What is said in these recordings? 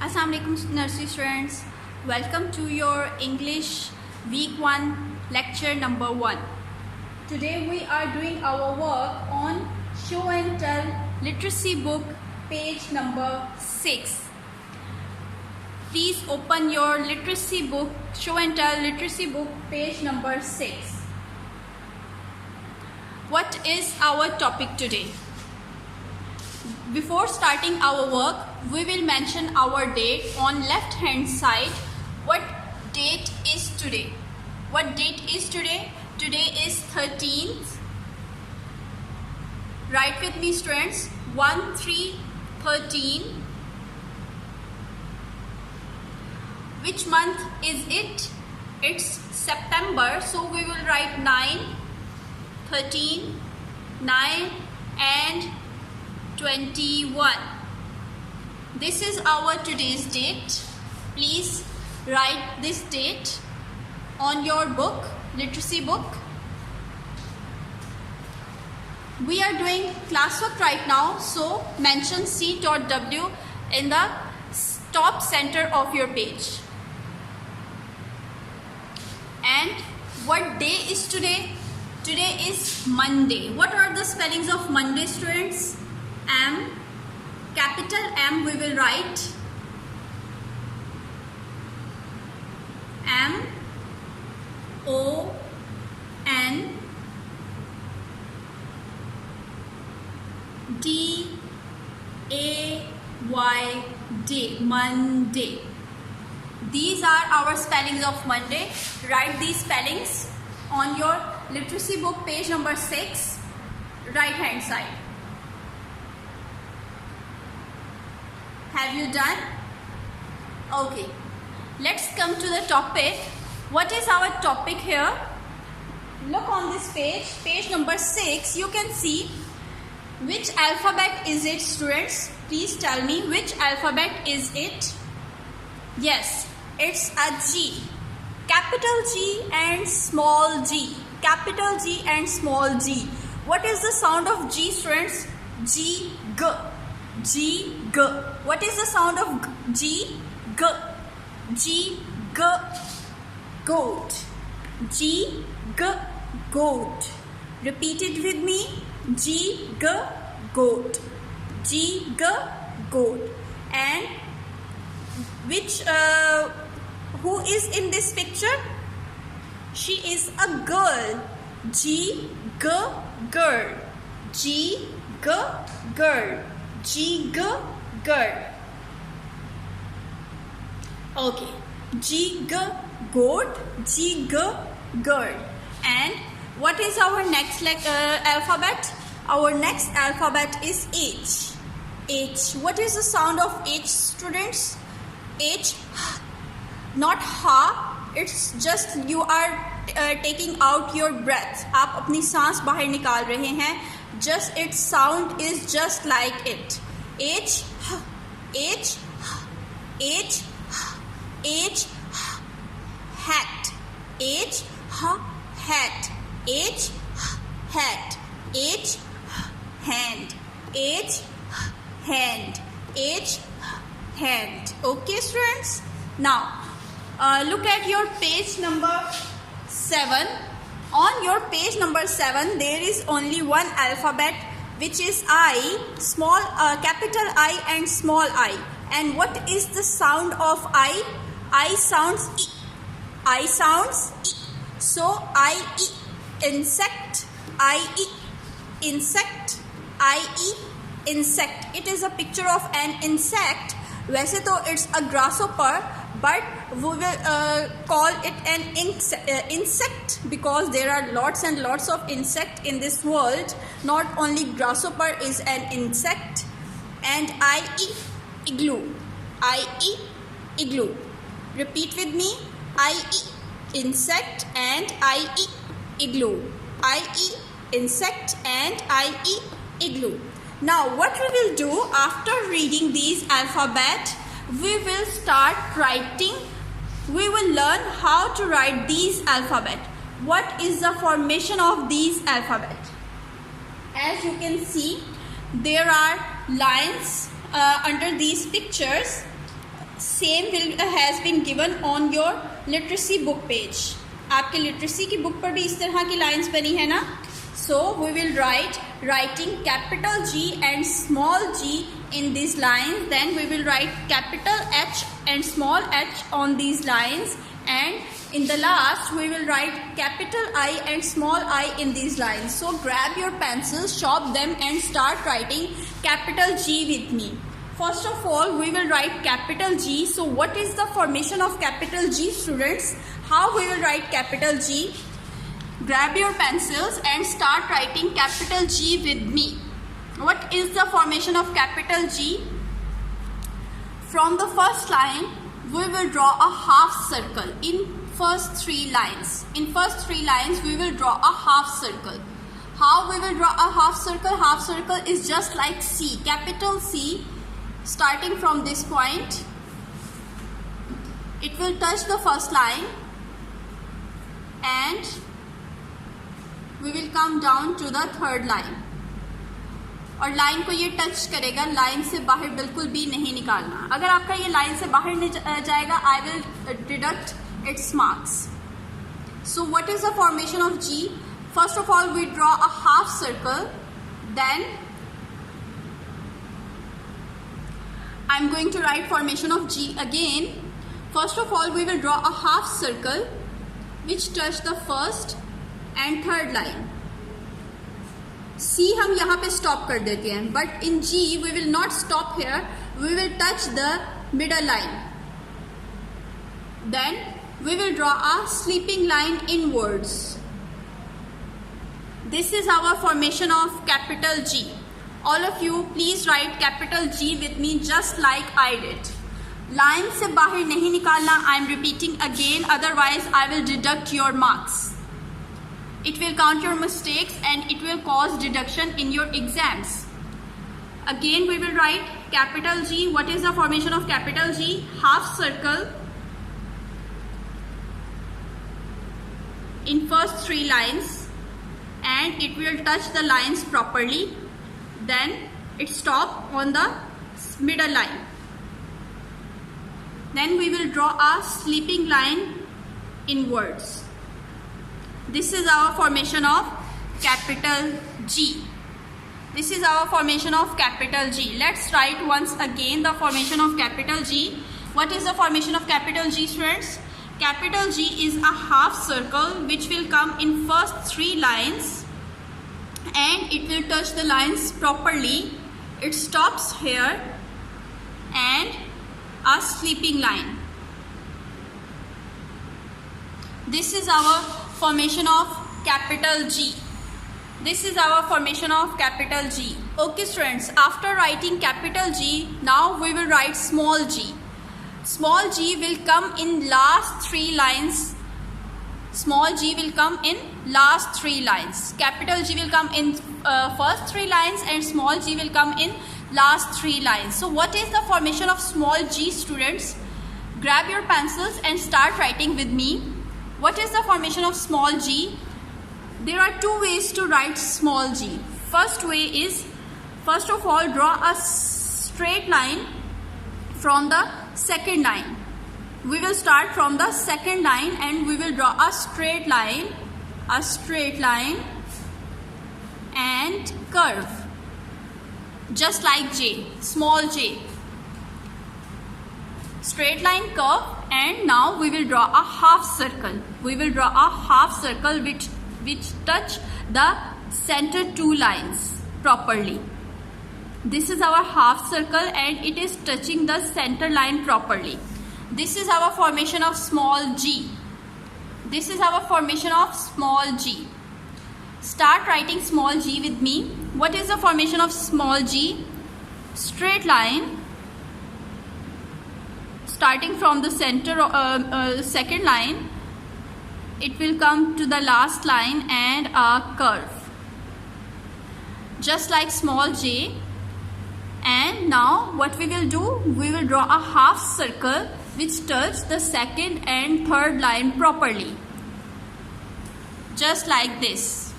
Assalamu alaikum nursery students. Welcome to your English week 1 lecture number 1. Today we are doing our work on show and tell literacy book page number 6. Please open your literacy book, show and tell literacy book page number 6. What is our topic today? Before starting our work, we will mention our date on left hand side. What date is today? What date is today? Today is 13th. Write with me students. 1-3-13. Which month is it? It's September. So we will write 9, 13, 9 and 21. This is our today's date. Please write this date on your book, literacy book. We are doing classwork right now, so mention C.W in the top center of your page. And what day is today? Today is Monday. What are the spellings of Monday, students? M, capital M we will write. M O N D A Y day, Monday. These are our spellings of Monday. Write these spellings on your literacy book page number 6, right hand side. Have you done? Okay. Let's come to the topic. What is our topic here? Look on this page, page number 6. You can see which alphabet is it, students? Please tell me which alphabet is it? Yes, it's a G. Capital G and small g. Capital G and small g. What is the sound of G, students? G, G. G, G. What is the sound of G? G. G, G. Goat. G, G. Goat. Repeat it with me. G, G. Goat. G, G. Goat. And which, who is in this picture? She is a girl. G, G. Girl. G, G. Girl. G, G, girl. Okay. G, G, goat. G, G, girl. And what is our next alphabet? Our next alphabet is H. H. What is the sound of H, students? H. Not ha. It's just you are taking out your breath. आप अपनी सांस बाहर निकाल रहे हैं. Just its sound is just like it. H, H, H, H, hat. H, hat. H, hat. H, hand. H, hand. H, hand. Okay, students? Now, look at your page number 7. On your page number 7, there is only one alphabet, which is I, small, capital I and small I. And what is the sound of I? I sounds E. I sounds E. So I E. Insect. I E. Insect. I E. Insect. It is a picture of an insect. वैसे तो it's a grasshopper, but we will call it an insect because there are lots and lots of insects in this world. Not only grasshopper is an insect. And I E, igloo. I E, igloo. Repeat with me. I E, insect and I E, igloo. I E, insect and I E, igloo. Now what we will do after reading these alphabet, we will start writing. We will learn how to write these alphabet. What is the formation of these alphabet? As you can see, there are lines under these pictures. Same will has been given on your literacy book page. आपके literacy की book पर भी इस तरह की lines बनी है ना. So we will writing capital G and small g in these lines. Then we will write capital H and small h on these lines, and in the last we will write capital I and small I in these lines. So grab your pencils, sharpen them and start writing capital G with me. First of all, we will write capital G. So what is the formation of capital G, students? How we will write capital G? Grab your pencils and start writing capital G with me. What is the formation of capital G? From the first line, we will draw a half circle in first 3 lines. In first 3 lines, we will draw a half circle. How we will draw a half circle? Half circle is just like C, capital C. Starting from this point, it will touch the first line and we will come down to the third line. और line को ये touch करेगा, line से बाहर बिल्कुल भी नहीं निकालना. अगर आपका ये लाइन से बाहर जाएगा, I will deduct its marks. So what is the formation of G? First of all, we draw a half circle. Then I'm going to write formation of G again. First of all, we will draw a half circle which touch the first and third line. C हम यहाँ पे stop कर देते हैं, but in G we will not stop here. We will touch the middle line. Then we will draw a sleeping line inwards. This is our formation of capital G. All of you please write capital G with me just like I did. Line से बाहर नहीं निकालना. I am repeating again, otherwise I will deduct your marks. It will count your mistakes and it will cause deduction in your exams. Again we will write capital G. What is the formation of capital G? Half circle in first 3 lines and it will touch the lines properly. Then it stop on the middle line. Then we will draw a sleeping line inwards. This is our formation of capital G. This is our formation of capital G. Let's write once again the formation of capital G. What is the formation of capital G, students? Capital G is a half circle which will come in first 3 lines and it will touch the lines properly. It stops here and a sleeping line. This is our formation of capital G. This is our formation of capital G. Okay students, after writing capital G, now we will write small g. Small g will come in last 3 lines. Small g will come in last 3 lines. Capital G will come in first 3 lines and small g will come in last 3 lines. So what is the formation of small g, students? Grab your pencils and start writing with me. What is the formation of small g? There are 2 ways to write small g. First way is, first of all, draw a straight line from the second line. We will start from the second line and we will draw a straight line and curve just like J, small j. Straight line, curve, and now we will draw a half circle. We will draw a half circle which touch the center 2 lines properly. This is our half circle and it is touching the center line properly. This is our formation of small g. This is our formation of small g. Start writing small g with me. What is the formation of small g? Straight line starting from the center second line, it will come to the last line and a curve just like small j. And now what we will do, we will draw a half circle which touch the second and third line properly just like this,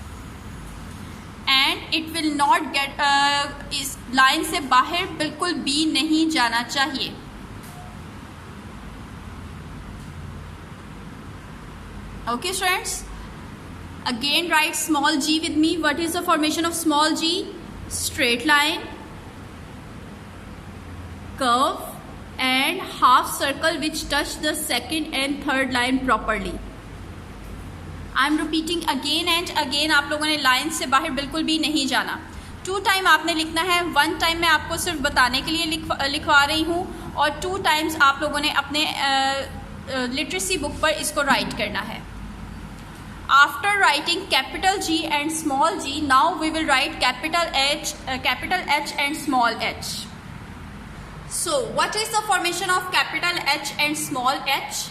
and it will not get इस line से बाहर बिल्कुल भी नहीं जाना चाहिए. Okay students, again write small g with me. What is the formation of small g? Straight line, curve and half circle which touch the second and third line properly. I am repeating again and again. आप लोगों ने line से बाहर बिल्कुल भी नहीं जाना. 2 time आपने लिखना है. 1 टाइम मैं आपको सिर्फ बताने के लिए लिखवा रही हूँ और 2 टाइम्स आप लोगों ने अपने लिटरेसी बुक पर इसको राइट करना है. After writing capital G and small g, now we will write capital H and small h. So, what is the formation of capital H and small h?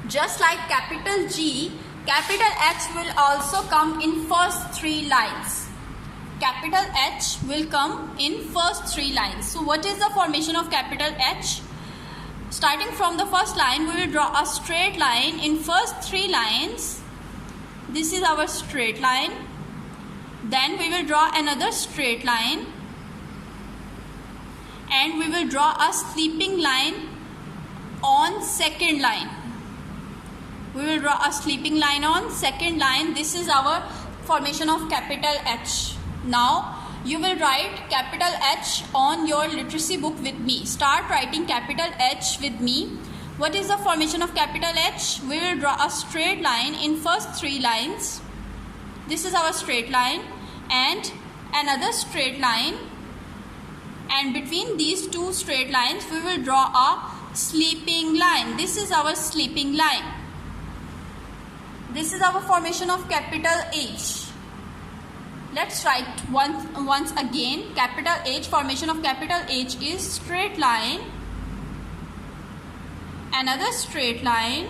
Just like capital G, capital H will also come in first 3 lines. Capital H will come in first 3 lines. So, what is the formation of capital H? Starting from the first line, we will draw a straight line in first 3 lines. This is our straight line. Then we will draw another straight line. And we will draw a sleeping line on second line. We will draw a sleeping line on second line. This is our formation of capital H. Now you will write capital H on your literacy book with me. Start writing capital H with me. What is the formation of capital H? We will draw a straight line in first 3 lines. This is our straight line and another straight line. And between these 2 straight lines, we will draw a sleeping line. This is our sleeping line. This is our formation of capital H. Let's write once again. Capital H, formation of capital H is straight line, another straight line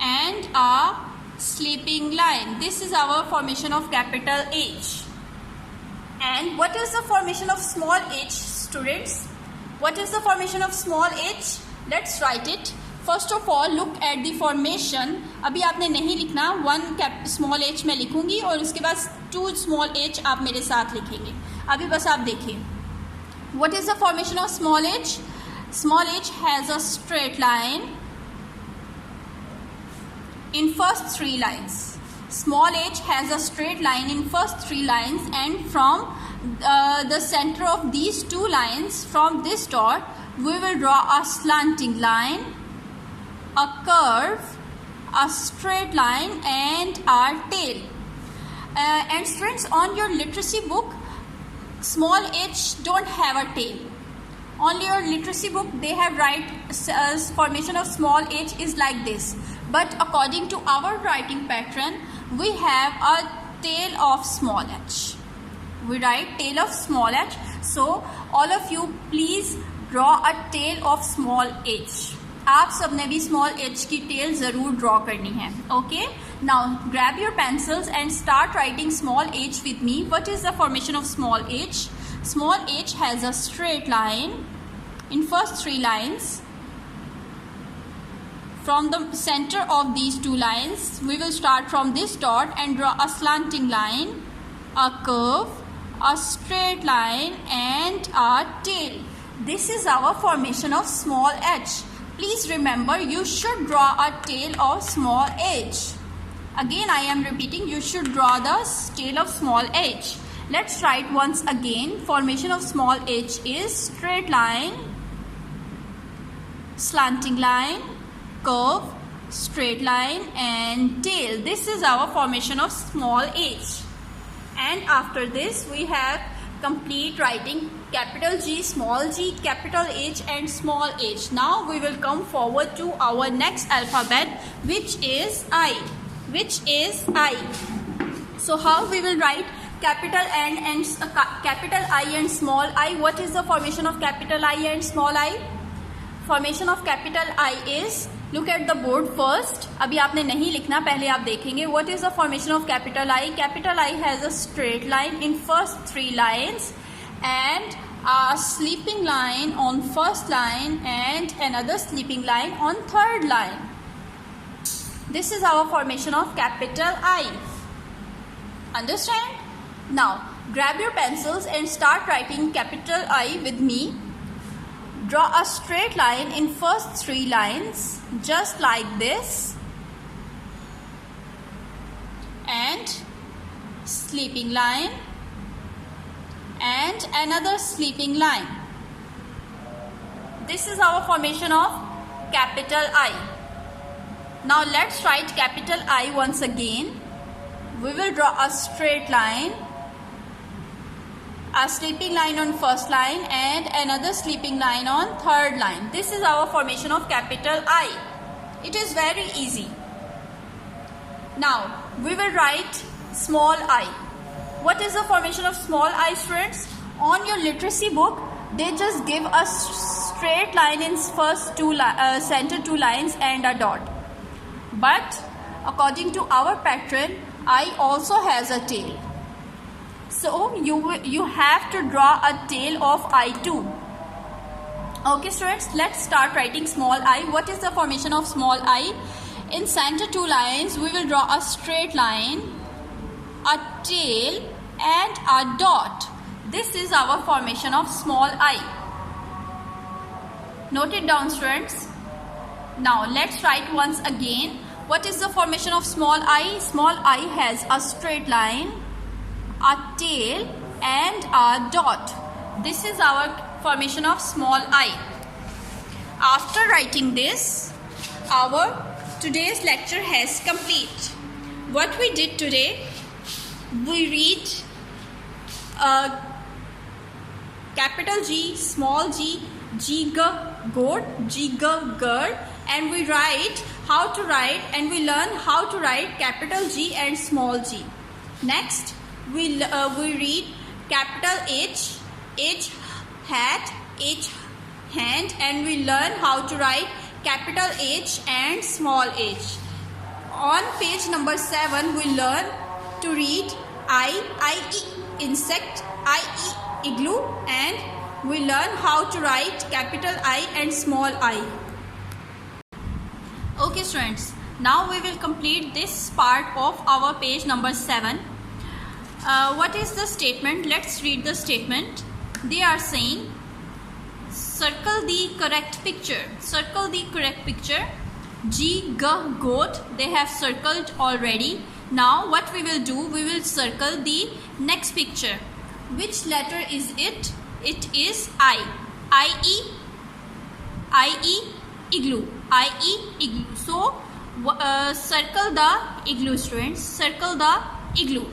and a sleeping line. This is our formation of capital H. And what is the formation of small h, students? What is the formation of small h? Let's write it. First of all, look at the formation. अभी आपने नहीं लिखना. 1 small h मैं लिखूंगी और उसके बाद 2 small h आप मेरे साथ लिखेंगे. अभी बस आप देखिए. What is the formation of small h? Small h has a straight line in first 3 lines. Small h has a straight line in first 3 lines, and from the center of these 2 lines, from this dot, we will draw a slanting line, a curve, a straight line and our tail. And students, on your literacy book, small h don't have a tail. On your literacy book, they have write formation of small h is like this. But according to our writing pattern, we have a tail of small h. We write tail of small h. So all of you please draw a tail of small h. आप सबने भी small h की tail ज़रूर draw करनी है. Okay? Now grab your pencils and start writing small h with me. What is the formation of small h? Small h has a straight line in first 3 lines. From the center of these 2 lines, we will start from this dot and draw a slanting line, a curve, a straight line and a tail. This is our formation of small h. Please remember, you should draw a tail of small h. Again, I am repeating, you should draw the tail of small h. Let's write once again. Formation of small h is straight line, slanting line, curve, straight line and tail. This is our formation of small h. And after this, we have complete writing capital G, small g, capital H and small h. Now we will come forward to our next alphabet, which is I. So how we will write capital capital I and small I? What is the formation of capital I and small I? Formation of capital I is, look at the board first. अभी आपने नहीं लिखना, पहले आप देखेंगे. What is the formation of capital I? Capital I has a straight line in first 3 lines and a sleeping line on first line and another sleeping line on third line. This is our formation of capital I. Understand? Now grab your pencils and start writing capital I with me. Draw a straight line in first 3 lines, just like this. and sleeping line and another sleeping line. This is our formation of capital I. Now let's write capital I once again. We will draw a straight line, a sleeping line on first line and another sleeping line on third line. This is our formation of capital I. It is very easy. Now we will write small I. What is the formation of small I, students? On your literacy book, they just give a straight line in first center two lines and a dot. But according to our pattern, I also has a tail. So you have to draw a tail of I too. Okay students, let's start writing small I. What is the formation of small I? In center two lines, we will draw a straight line, a tail and a dot. This is our formation of small I. Note it down, students. Now let's write once again. What is the formation of small I? Small I has a straight line, a tail and a dot. This is our formation of small I. After writing this, our today's lecture has complete. What we did today, we read capital G, small g, G, G, goat, G, G, girl, and we write how to write and we learn how to write capital G and small g. Next, we read capital H, H hat, H hand, and we learn how to write capital H and small h. On page number 7, we learn to read I, insect, I, igloo, and we learn how to write capital I and small I. Okay students, now we will complete this part of our page number 7. What is the statement? Let's read the statement. They are saying, circle the correct picture. Circle the correct picture. G, G, goat. They have circled already. Now what we will do, we will circle the next picture. Which letter is it? It is I. I-E, igloo. I-E, igloo. So circle the igloo, students. Circle the igloo.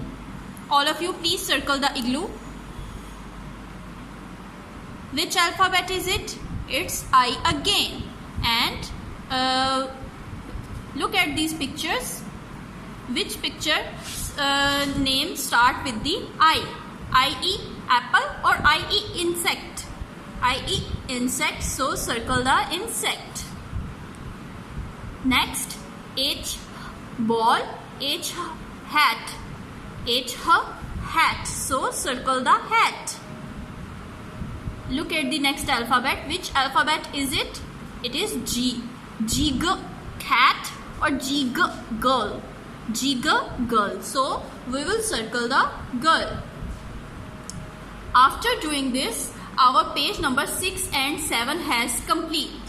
All of you please circle the igloo. Which alphabet is it? It's I again. And look at these pictures. Which picture name start with the I? I-E, apple, or I-E, insect? I-E, insect, so circle the insect. Next, H, ball, H, hat. H, hat, so circle the hat. Look at the next alphabet. Which alphabet is it? It is G. G, G, cat, or G, G, girl. G, G, girl. So we will circle the girl. After doing this, our page number 6 and 7 has complete.